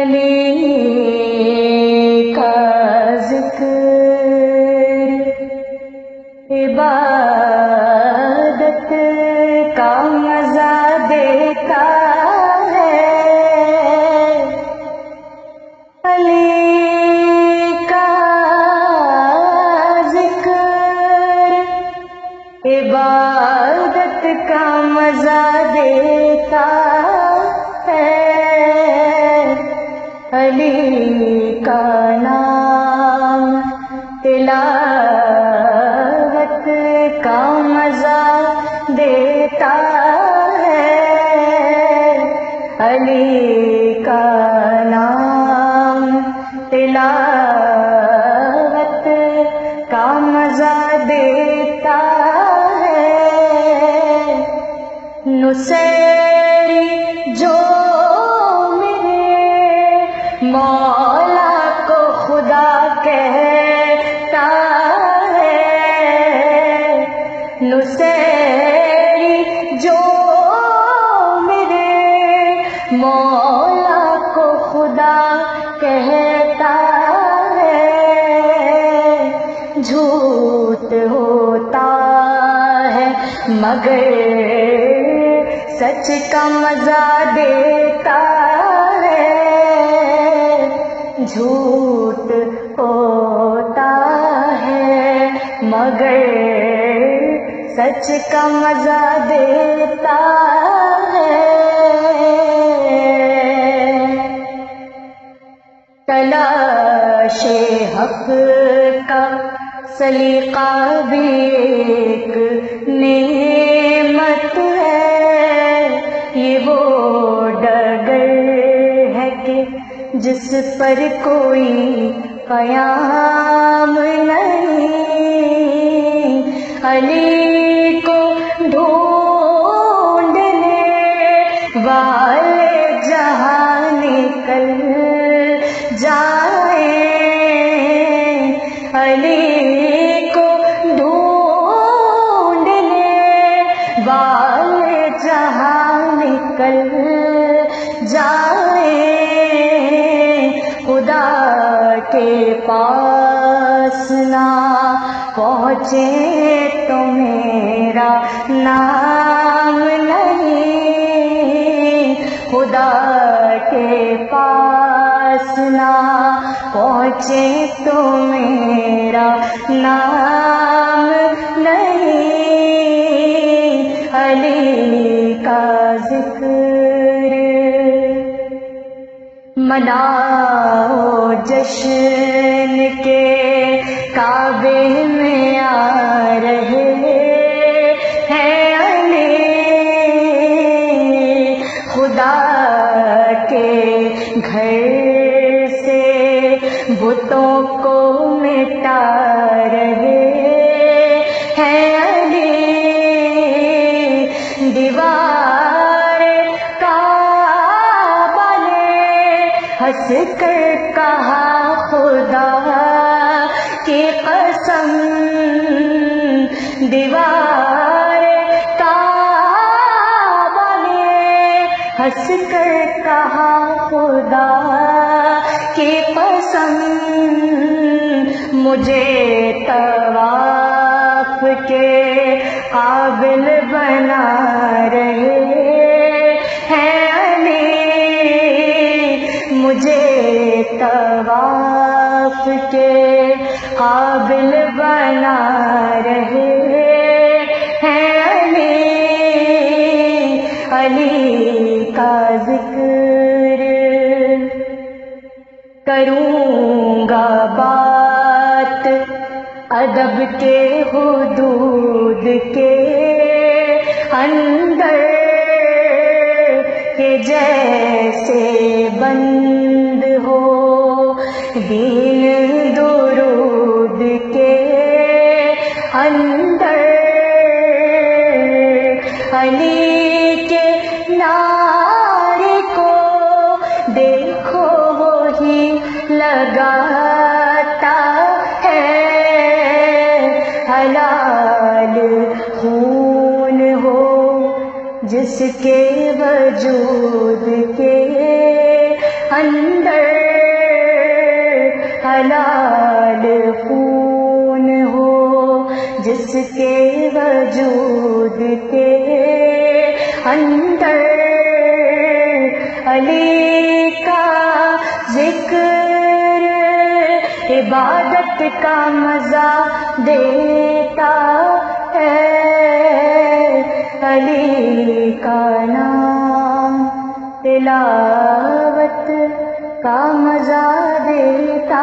علی کا ذکر عبادت کا مزہ دیتا ہے، علی کا ذکر عبادت کا مزہ دیتا ہے، علی کا نام تلاوت کا مزہ دیتا ہے، علی کا نام تلاوت کا مزہ دیتا ہے، نصیری جو مولا کو خدا کہتا ہے، نصیری جو میرے مولا کو خدا کہتا ہے، جھوٹ ہوتا ہے مگر سچ کا مزہ دیتا ہے، جھوٹ ہوتا ہے مگر سچ کا مزہ دیتا ہے، تلاش حق کا سلیقہ بھی ایک نعمت ہے، یہ وہ ڈگر ہے کہ جس پر کوئی قیام نہیں، علی کو ڈھونڈنے والے جہاں نکل جائیں، علی کو ڈھونڈنے والے جہاں نکل جائیں، خدا کے پاس نہ پہنچے تو میرا نام نہیں، خدا کے پاس نہ پہنچے تو میرا نام نہیں، علی کا ذکر مناؤ جشن کے کعبے میں آ رہے ہیں علی، خدا کے گھر سے بتوں کو مٹا رہے ہیں علی، دیوار کعبہ نے ہنس کر کہا خدا کی قسم، دیوار کعبہ نے ہنس کر کہا خدا کی قسم، مجھے طواف کے قابل بنا رہے ہیں علی، مجھے طواف کے قابل بنا رہے ہیں علی، علی کا ذکر کروں گا بات ادب کے حدود کے اندر، کہ جیسے بند ہو دین درود کے اندر، علی کے نعرے کو دیکھو وہی لگاتا ہے، حلال خون ہو جس کے وجود کے اندر حلال خون ہو جس کے وجود کے اندر علی کا ذکر عبادت کا مزہ دیتا ہے، علی کا نام تلاوت کا مزہ دیتا